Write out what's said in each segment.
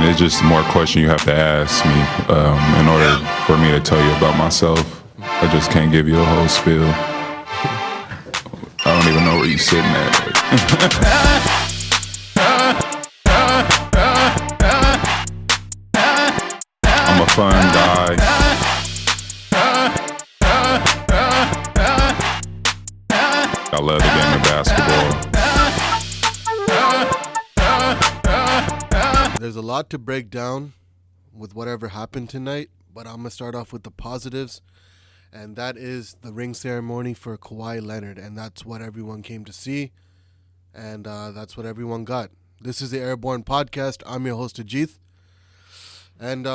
It's just more question you have to ask me in order for me to tell you about myself. I just can't give you a whole spiel. I don't even know where you're sitting at. I'm a fun guy. I love the game of basketball. There's a lot to break down with whatever happened tonight, but I'm going to start off with the positives, and that is the ring ceremony for Kawhi Leonard, and that's what everyone came to see, and that's what everyone got. This is the Airborne Podcast. I'm your host, Ajith, and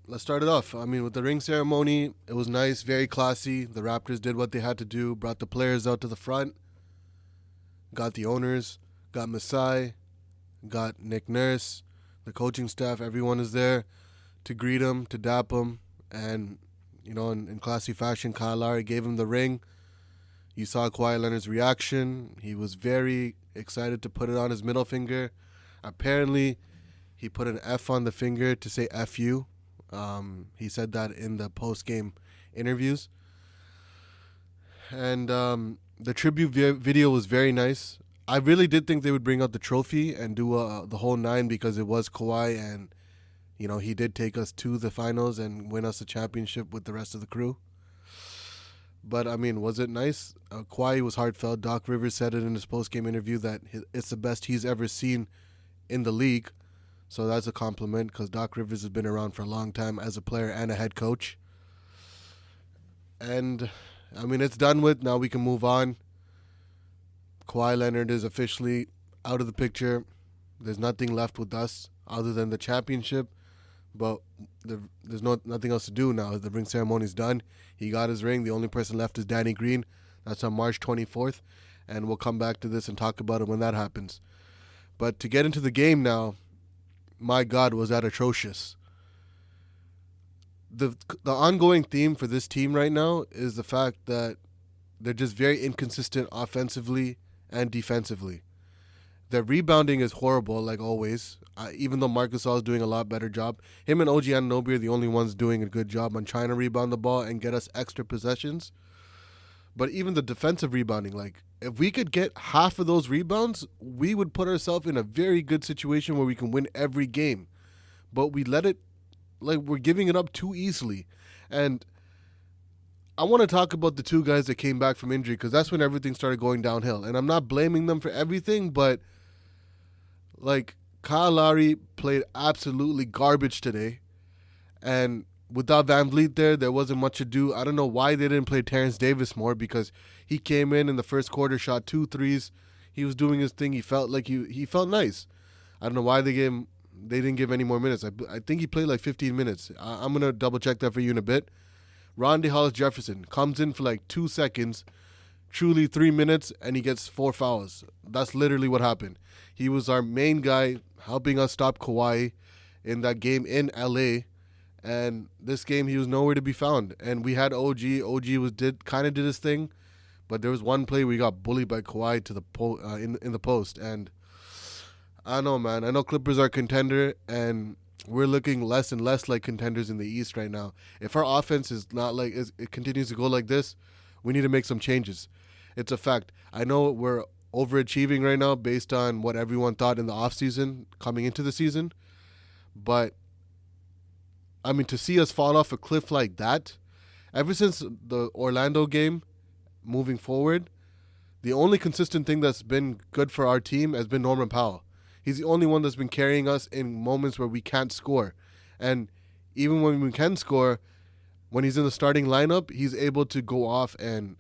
let's start it off. With the ring ceremony, it was nice, very classy. The Raptors did what they had to do, brought the players out to the front, got the owners, got Masai, got Nick Nurse, the coaching staff, everyone is there to greet him, to dap him, and, in classy fashion, Kyle Lowry gave him the ring. You saw Kawhi Leonard's reaction. He was very excited to put it on his middle finger. Apparently, he put an F on the finger to say F you. He said that in the post-game interviews. And the tribute video was very nice. I really did think they would bring out the trophy and do the whole 9 because it was Kawhi and, he did take us to the finals and win us a championship with the rest of the crew. But, was it nice? Kawhi was heartfelt. Doc Rivers said it in his post-game interview that it's the best he's ever seen in the league. So that's a compliment because Doc Rivers has been around for a long time as a player and a head coach. And, it's done with. Now we can move on. Kawhi Leonard is officially out of the picture. There's nothing left with us other than the championship. But there's nothing else to do now. The ring ceremony's done. He got his ring. The only person left is Danny Green. That's on March 24th. And we'll come back to this and talk about it when that happens. But to get into the game now, my God, was that atrocious. The ongoing theme for this team right now is the fact that they're just very inconsistent offensively and defensively. Their rebounding is horrible, like always, even though Marc Gasol is doing a lot better job. Him and OG Anunoby are the only ones doing a good job on trying to rebound the ball and get us extra possessions. But even the defensive rebounding, if we could get half of those rebounds, we would put ourselves in a very good situation where we can win every game. But we let it, we're giving it up too easily. And I want to talk about the two guys that came back from injury because that's when everything started going downhill. And I'm not blaming them for everything, but, Kyle Lowry played absolutely garbage today. And without Van Vliet there wasn't much to do. I don't know why they didn't play Terrence Davis more because he came in the first quarter, shot 2 threes. He was doing his thing. He felt like he felt nice. I don't know why they didn't give any more minutes. I think he played 15 minutes. I'm going to double check that for you in a bit. Rondae Hollis-Jefferson comes in for 2 seconds, truly 3 minutes, and he gets 4 fouls. That's literally what happened. He was our main guy helping us stop Kawhi in that game in LA, and this game he was nowhere to be found. And we had OG. OG did his thing, but there was one play where he got bullied by Kawhi to the in the post. And I don't know, man. I know Clippers are a contender, and we're looking less and less like contenders in the East right now. If our offense is not it continues to go like this, we need to make some changes. It's a fact. I know we're overachieving right now based on what everyone thought in the offseason coming into the season. But, to see us fall off a cliff like that, ever since the Orlando game moving forward, the only consistent thing that's been good for our team has been Norman Powell. He's the only one that's been carrying us in moments where we can't score. And even when we can score, when he's in the starting lineup, he's able to go off and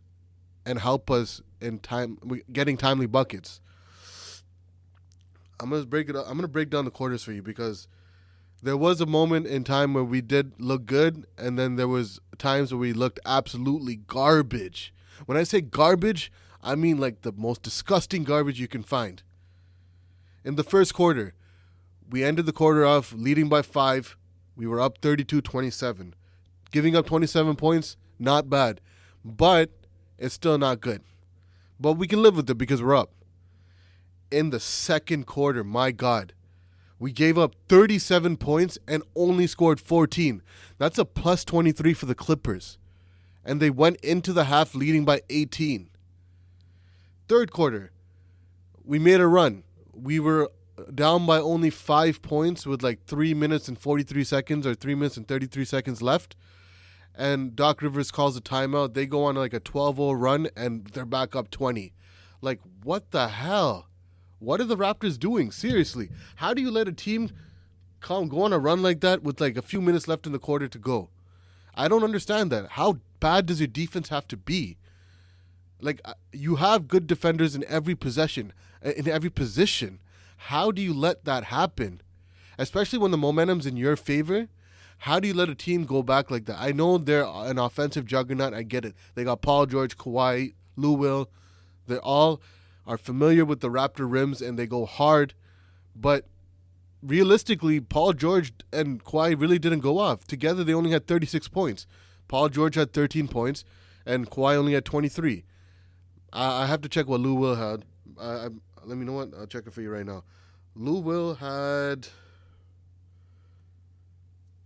help us in getting timely buckets. I'm gonna break it up. I'm gonna break down the quarters for you because there was a moment in time where we did look good, and then there was times where we looked absolutely garbage. When I say garbage, I mean the most disgusting garbage you can find. In the first quarter, we ended the quarter off leading by 5. We were up 32-27. Giving up 27 points, not bad. But it's still not good. But we can live with it because we're up. In the second quarter, my God, we gave up 37 points and only scored 14. That's a plus 23 for the Clippers. And they went into the half leading by 18. Third quarter, we made a run. We were down by only 5 points with like 3 minutes and 43 seconds or 3 minutes and 33 seconds left. And Doc Rivers calls a timeout. They go on like a 12-0 run and they're back up 20. Like, what the hell? What are the Raptors doing? Seriously. How do you let a team go on a run like that with like a few minutes left in the quarter to go? I don't understand that. How bad does your defense have to be? Like, you have good defenders in every possession, in every position. How do you let that happen? Especially when the momentum's in your favor. How do you let a team go back like that? I know they're an offensive juggernaut. I get it. They got Paul George, Kawhi, Lou Will. They all are familiar with the Raptor rims and they go hard. But realistically, Paul George and Kawhi really didn't go off. Together, they only had 36 points. Paul George had 13 points and Kawhi only had 23. I have to check what Lou Will had. Let me know what. I'll check it for you right now. Lou Will had...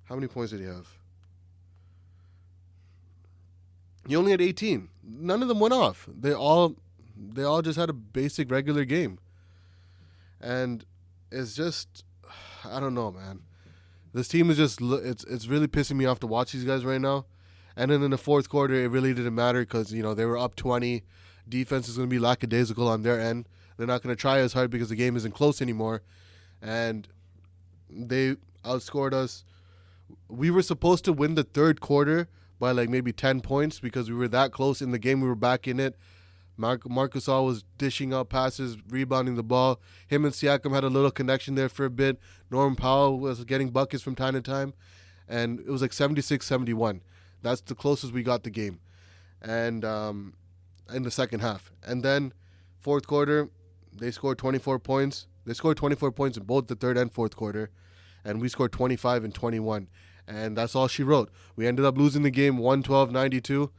How many points did he have? He only had 18. None of them went off. They all just had a basic regular game. And it's just, I don't know, man. This team is just, it's really pissing me off to watch these guys right now. And then in the fourth quarter, it really didn't matter because, you know, they were up 20. Defense is going to be lackadaisical on their end. They're not going to try as hard because the game isn't close anymore. And they outscored us. We were supposed to win the third quarter by like maybe 10 points because we were that close in the game. We were back in it. Marc Gasol was dishing out passes, rebounding the ball. Him and Siakam had a little connection there for a bit. Norman Powell was getting buckets from time to time. And it was like 76-71. That's the closest we got the game. And in the second half. And then fourth quarter, they scored 24 points. They scored 24 points in both the third and fourth quarter. And we scored 25 and 21. And that's all she wrote. We ended up losing the game 112-92.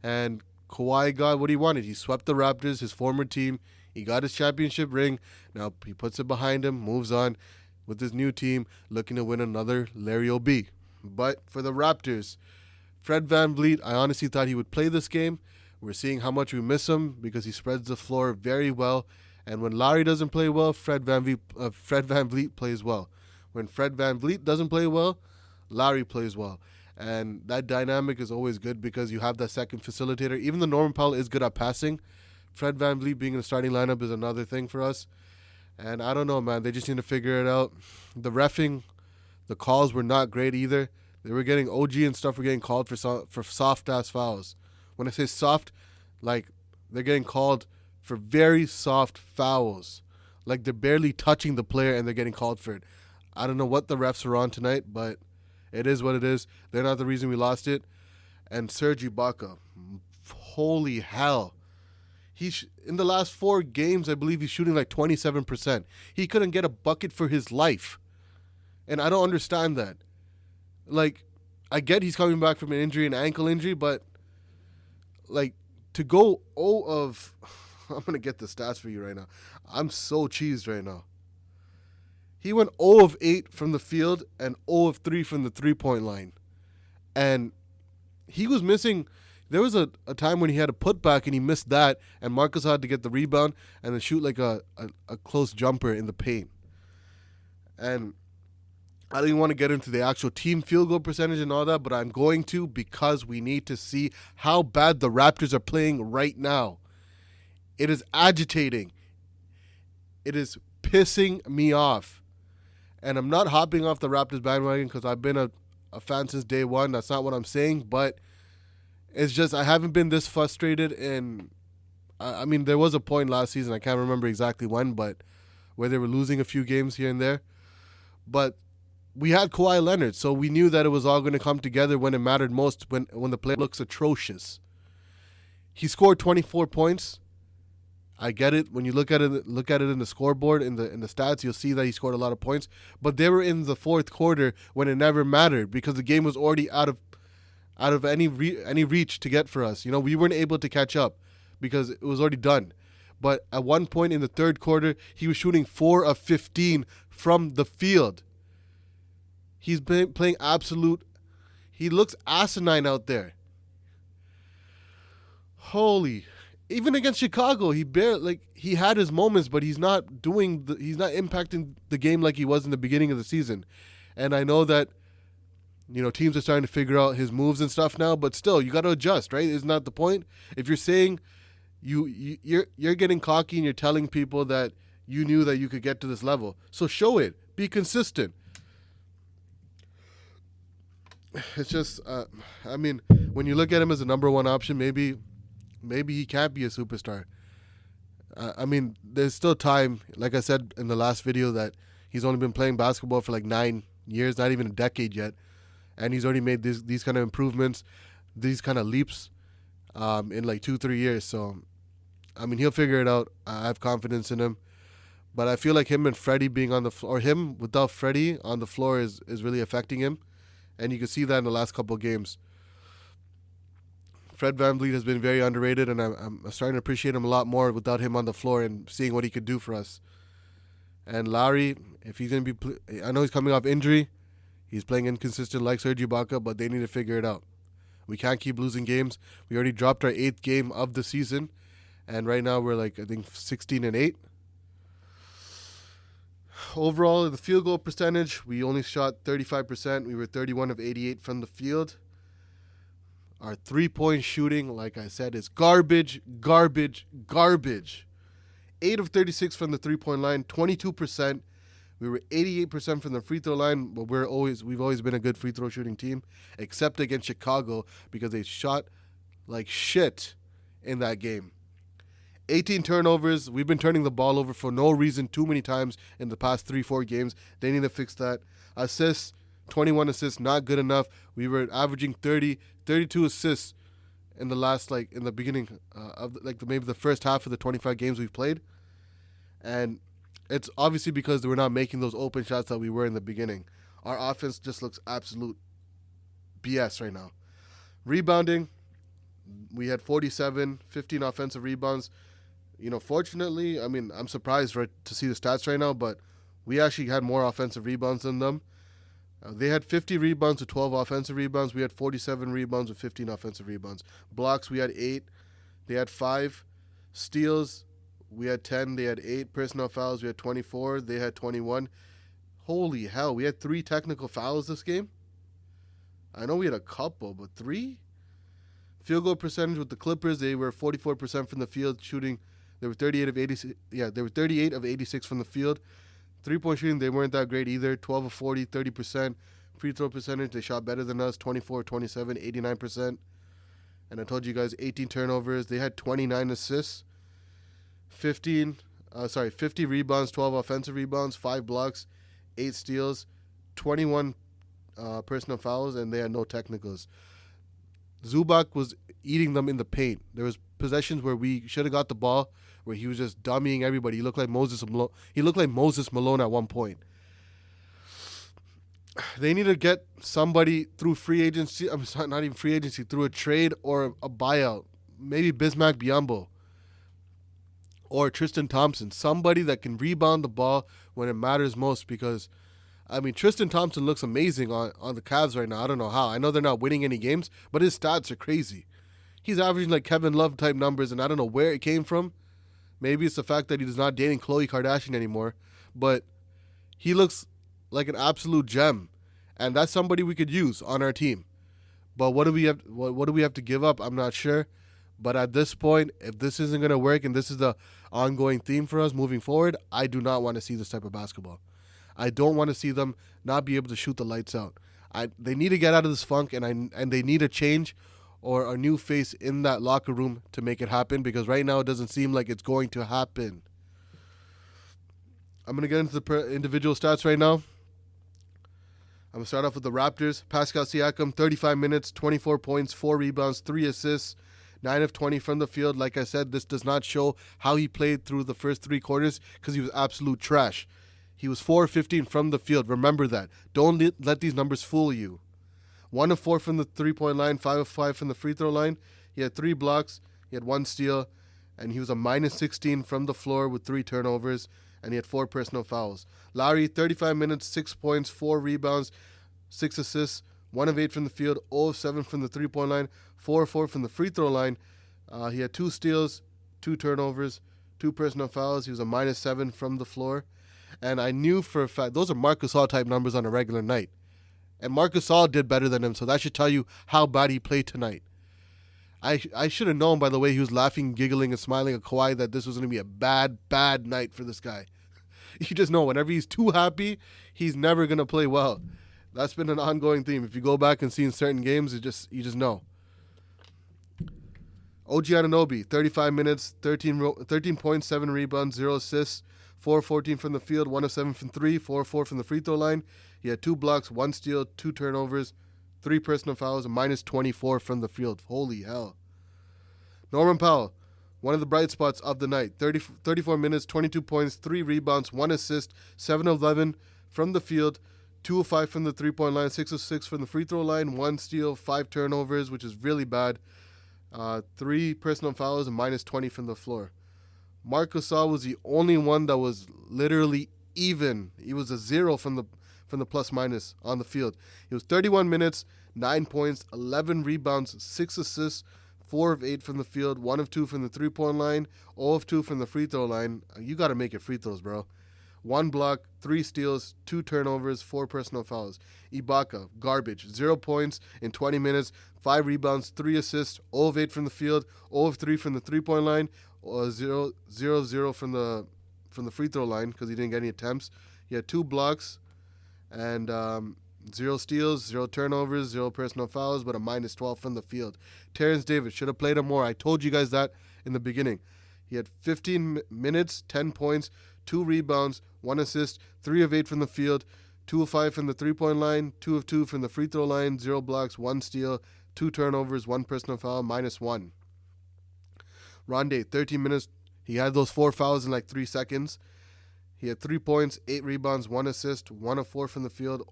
And Kawhi got what he wanted. He swept the Raptors, his former team. He got his championship ring. Now he puts it behind him, moves on with his new team, looking to win another Larry O.B. But for the Raptors, Fred VanVleet, I honestly thought he would play this game. We're seeing how much we miss him because he spreads the floor very well. And when Larry doesn't play well, Fred VanVleet plays well. When Fred VanVleet doesn't play well, Larry plays well. And that dynamic is always good because you have that second facilitator. Even though Norman Powell is good at passing, Fred VanVleet being in the starting lineup is another thing for us. And I don't know, man. They just need to figure it out. The reffing, the calls were not great either. They were getting OG and stuff were getting called for soft-ass fouls. When I say soft, like they're getting called for very soft fouls. Like they're barely touching the player and they're getting called for it. I don't know what the refs are on tonight, but it is what it is. They're not the reason we lost it. And Serge Ibaka, holy hell. In the last 4 games, I believe he's shooting like 27%. He couldn't get a bucket for his life. And I don't understand that. Like, I get he's coming back from an injury, an ankle injury, but like to go 0 of... I'm going to get the stats for you right now. I'm so cheesed right now. He went 0 of 8 from the field and 0 of 3 from the three-point line. And he was missing... There was a time when he had a putback and he missed that, and Marcus had to get the rebound and then shoot like a close jumper in the paint. And I don't even want to get into the actual team field goal percentage and all that, but I'm going to because we need to see how bad the Raptors are playing right now. It is agitating. It is pissing me off. And I'm not hopping off the Raptors bandwagon because I've been a fan since day one. That's not what I'm saying, but it's just I haven't been this frustrated in... I mean, there was a point last season, I can't remember exactly when, but where they were losing a few games here and there. But we had Kawhi Leonard, so we knew that it was all going to come together when it mattered most, when the play looks atrocious. He scored 24 points. I get it. When you look at it in the scoreboard, in the stats, you'll see that he scored a lot of points. But they were in the fourth quarter when it never mattered because the game was already out of any reach to get for us. You know, we weren't able to catch up because it was already done. But at one point in the third quarter, he was shooting 4 of 15 from the field. He's been playing absolute. He looks asinine out there. Holy. Even against Chicago, he had his moments, but he's not impacting the game like he was in the beginning of the season. And I know that, you know, teams are starting to figure out his moves and stuff now, but still, you got to adjust, right? Isn't that the point? If you're saying you're getting cocky and you're telling people that you knew that you could get to this level, so show it. Be consistent. It's just, I mean, when you look at him as a number one option, maybe he can't be a superstar. I mean, there's still time. Like I said in the last video, that he's only been playing basketball for like 9 years, not even a decade yet, and he's already made these kind of improvements, these kind of leaps in like 2-3 years. So, I mean, he'll figure it out. I have confidence in him. But I feel like him and Freddie being on the floor, or him without Freddie on the floor is really affecting him. And you can see that in the last couple of games. Fred VanVleet has been very underrated, and I'm starting to appreciate him a lot more without him on the floor and seeing what he could do for us. And Lowry, if he's going to be, I know he's coming off injury. He's playing inconsistent like Serge Ibaka, but they need to figure it out. We can't keep losing games. We already dropped our 8th game of the season, and right now we're like, I think, 16-8. Overall, the field goal percentage, we only shot 35%. We were 31 of 88 from the field. Our three-point shooting, like I said, is garbage. 8 of 36 from the three-point line, 22%. We were 88% from the free throw line, but we've always been a good free throw shooting team, except against Chicago because they shot like shit in that game. 18 turnovers. We've been turning the ball over for no reason too many times in the past 3-4 games. They need to fix that. Assists, 21 assists, not good enough. We were averaging 32 assists in the last, in the beginning of maybe the first half of the 25 games we've played. And it's obviously because we're not making those open shots that we were in the beginning. Our offense just looks absolute BS right now. Rebounding, we had 47, 15 offensive rebounds. You know, fortunately, I mean, I'm surprised to see the stats right now, but we actually had more offensive rebounds than them. They had 50 rebounds with 12 offensive rebounds. We had 47 rebounds with 15 offensive rebounds. Blocks, we had 8. They had 5. Steals, we had 10. They had 8. Personal fouls, we had 24. They had 21. Holy hell, we had 3 technical fouls this game? I know we had a couple, but 3? Field goal percentage with the Clippers, they were 44% from the field shooting. They were 38 of 86. Yeah, they were 38 of 86 from the field. 3-point shooting, they weren't that great either. 12 of 40, 30%. Free throw percentage, they shot better than us. 24, 27, 89%. And I told you guys, 18 turnovers. They had 29 assists. 50 rebounds, 12 offensive rebounds, 5 blocks, 8 steals, 21 personal fouls, and they had no technicals. Zubac was eating them in the paint. There was possessions where we should have got the ball, where he was just dummying everybody. He looked like Moses Malone at one point. They need to get somebody through free agency. I'm sorry, not even free agency, through a trade or a buyout. Maybe Bismack Biyombo or Tristan Thompson. Somebody that can rebound the ball when it matters most, because I mean, Tristan Thompson looks amazing on the Cavs right now. I don't know how. I know they're not winning any games, but his stats are crazy. He's averaging like Kevin Love type numbers, and I don't know where it came from. Maybe it's the fact that he's not dating Khloe Kardashian anymore, but he looks like an absolute gem, and that's somebody we could use on our team. But what do we have to give up? I'm not sure. But at this point, if this isn't going to work and this is the ongoing theme for us moving forward, I do not want to see this type of basketball. I don't want to see them not be able to shoot the lights out. They need to get out of this funk, and they need a change or a new face in that locker room to make it happen, because right now it doesn't seem like it's going to happen. I'm going to get into the individual stats right now. I'm going to start off with the Raptors. Pascal Siakam, 35 minutes, 24 points, 4 rebounds, 3 assists. 9 of 20 from the field. Like I said, this does not show how he played through the first 3 quarters because he was absolute trash. He was 4 of 15 from the field. Remember that. Don't let these numbers fool you. 1 of 4 from the 3-point line, 5 of 5 from the free throw line. He had 3 blocks, he had 1 steal, and he was a minus 16 from the floor with 3 turnovers, and he had 4 personal fouls. Lowry, 35 minutes, 6 points, 4 rebounds, 6 assists, 1 of 8 from the field, 0 of 7 from the 3-point line, 4 of 4 from the free throw line. He had 2 steals, 2 turnovers, 2 personal fouls. He was a minus 7 from the floor. And I knew for a fact, those are Marcus All type numbers on a regular night. And Marcus All did better than him, so that should tell you how bad he played tonight. I should have known by the way he was laughing, giggling, and smiling at Kawhi that this was going to be a bad, bad night for this guy. You just know whenever he's too happy, he's never going to play well. That's been an ongoing theme. If you go back and see in certain games, you just know. OG Anunoby, 35 minutes, 13 points, 7 rebounds, 0 assists, 4 of 14 from the field, 1 of 7 from 3, 4 of 4 from the free throw line. He had 2 blocks, 1 steal, 2 turnovers, 3 personal fouls, and minus 24 from the field. Holy hell. Norman Powell, one of the bright spots of the night. 34 minutes, 22 points, 3 rebounds, 1 assist, 7 of 11 from the field, 2 of 5 from the 3-point line, 6 of 6 from the free throw line, 1 steal, 5 turnovers, which is really bad, 3 personal fouls, and minus 20 from the floor. Marc Gasol was the only one that was literally even. He was a 0 from the plus minus on the field. He was 31 minutes, 9 points, 11 rebounds, 6 assists, 4 of 8 from the field, 1 of 2 from the 3-point line, 0 of 2 from the free throw line. You got to make it free throws, bro. 1 block, 3 steals, 2 turnovers, 4 personal fouls. Ibaka, garbage. 0 points in 20 minutes, 5 rebounds, 3 assists, 0 of 8 from the field, 0 of 3 from the 3-point line, 0 from the free throw line because he didn't get any attempts. He had 2 blocks and 0 steals, 0 turnovers, 0 personal fouls, but a minus 12 from the field. Terrence Davis should have played him more. I told you guys that in the beginning. He had 15 minutes, 10 points, 2 rebounds, 1 assist, 3 of 8 from the field, 2 of 5 from the 3-point line, 2 of 2 from the free throw line, 0 blocks, 1 steal, 2 turnovers, 1 personal foul, minus 1. Rondé, 13 minutes. He had those 4 fouls in like 3 seconds. He had 3 points, 8 rebounds, 1 assist, 1 of 4 from the field.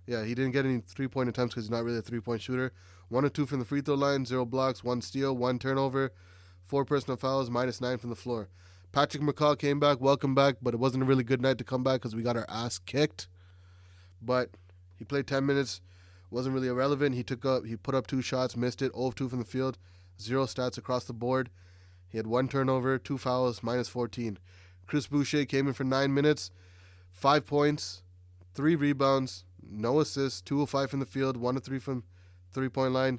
He didn't get any 3-point attempts because he's not really a 3-point shooter. 1 of 2 from the free throw line, 0 blocks, 1 steal, 1 turnover, 4 personal fouls, minus 9 from the floor. Patrick McCaw came back, welcome back, but it wasn't a really good night to come back because we got our ass kicked. But he played 10 minutes, wasn't really irrelevant. He put up 2 shots, missed it, 0 of 2 from the field, 0 stats across the board. He had 1 turnover, 2 fouls, minus 14. Chris Boucher came in for 9 minutes, 5 points, 3 rebounds, no assists, 2 of 5 from the field, 1 of 3 from 3-point line,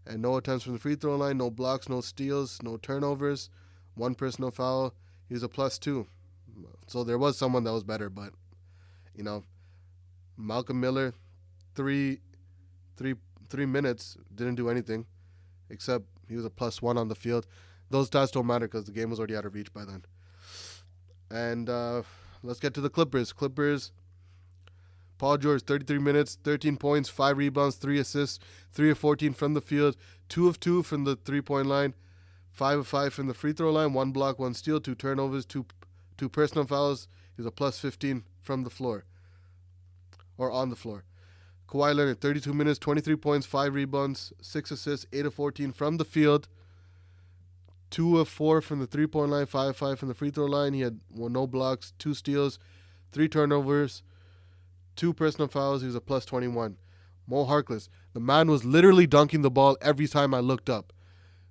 and no attempts from the free throw line, no blocks, no steals, no turnovers, 1 personal foul. He was a plus 2. So there was someone that was better, but, Malcolm Miller, 3 minutes, didn't do anything, except he was a plus 1 on the field. Those stats don't matter because the game was already out of reach by then. And let's get to the Clippers. Paul George, 33 minutes, 13 points, 5 rebounds, 3 assists, 3 of 14 from the field, 2 of 2 from the 3-point line, 5 of 5 from the free throw line, 1 block, 1 steal, 2 turnovers, 2 personal fouls. He was a plus 15 from the floor, or on the floor. Kawhi Leonard, 32 minutes, 23 points, 5 rebounds, 6 assists, 8 of 14 from the field, 2 of 4 from the 3-point line, 5 of 5 from the free throw line. He had no blocks, 2 steals, 3 turnovers, 2 personal fouls. He was a plus 21. Mo Harkless, the man was literally dunking the ball every time I looked up.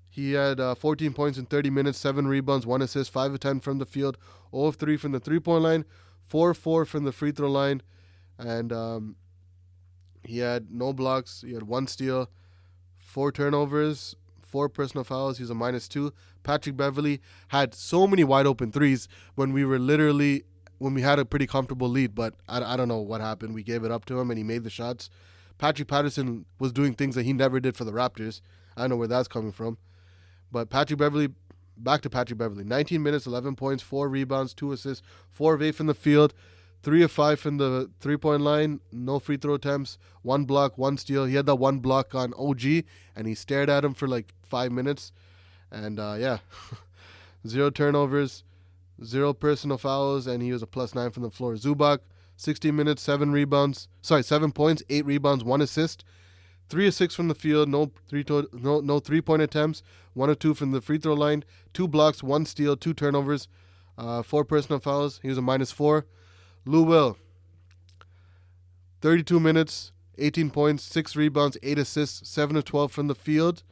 He had 14 points in 30 minutes, 7 rebounds, 1 assist, 5 of 10 from the field, 0 of 3 from the 3-point line, 4 of 4 from the free throw line, and he had no blocks. He had 1 steal, 4 turnovers, 4 personal fouls. He was a minus 2. Patrick Beverley had so many wide open threes when we had a pretty comfortable lead, but I don't know what happened. We gave it up to him and he made the shots. Patrick Patterson was doing things that he never did for the Raptors. I don't know where that's coming from. But back to Patrick Beverley. 19 minutes, 11 points, 4 rebounds, 2 assists, 4 of 8 from the field, 3 of 5 from the 3-point line. No free throw attempts. 1 block, 1 steal. He had that 1 block on OG, and he stared at him for like 5 minutes. And, 0 turnovers, 0 personal fouls, and he was a +9 from the floor. Zubac, 16 minutes, 7 points, 8 rebounds, 1 assist. 3 of 6 from the field, no 3-point attempts, 1 of 2 from the free throw line, 2 blocks, 1 steal, 2 turnovers, 4 personal fouls. He was a -4. Lou Will, 32 minutes, 18 points, 6 rebounds, 8 assists, 7 of 12 from the field,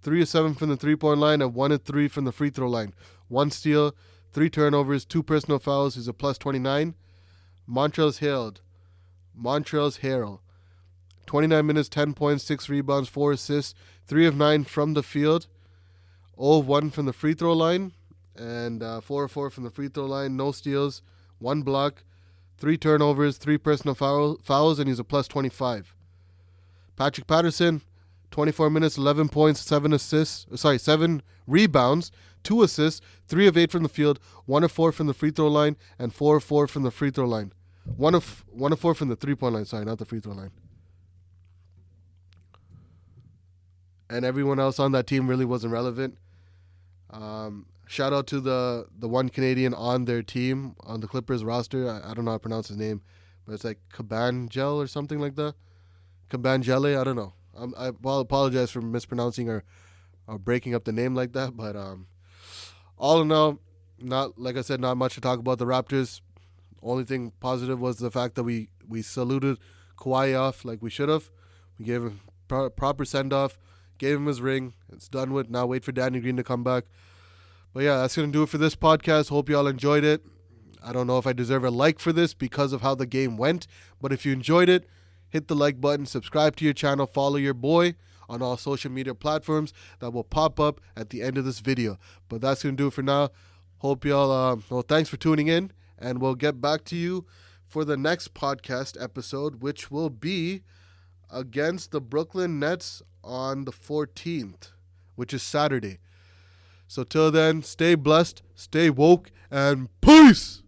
3 of 7 from the 3-point line, and 1 of 3 from the free throw line. 1 steal, 3 turnovers, 2 personal fouls. He's a +29. Montrezl Harrell, 29 minutes, 10 points, 6 rebounds, 4 assists, 3 of 9 from the field, 0 of 1 from the free throw line, and 4 of 4 from the free throw line. No steals, 1 block, 3 turnovers, 3 personal fouls, and he's a +25. Patrick Patterson, 24 minutes, 11 points, 7 rebounds, 2 assists, 3 of 8 from the field, 1 of 4 from the free throw line, and 4 of 4 from the free throw line. 1 of 4 from the 3-point line, not the free throw line. And everyone else on that team really wasn't relevant. Shout out to the one Canadian on their team, on the Clippers roster. I don't know how to pronounce his name, but it's like Cabangel or something like that. Cabangele, I don't know. I apologize for mispronouncing or breaking up the name like that. But all in all, not much to talk about the Raptors. Only thing positive was the fact that we saluted Kawhi off like we should have. We gave him proper send-off, gave him his ring. It's done with. Now wait for Danny Green to come back. But yeah, that's going to do it for this podcast. Hope you all enjoyed it. I don't know if I deserve a like for this because of how the game went. But if you enjoyed it, hit the like button, subscribe to your channel, follow your boy on all social media platforms that will pop up at the end of this video. But that's going to do it for now. Hope you all, thanks for tuning in. And we'll get back to you for the next podcast episode, which will be against the Brooklyn Nets on the 14th, which is Saturday. So till then, stay blessed, stay woke, and peace!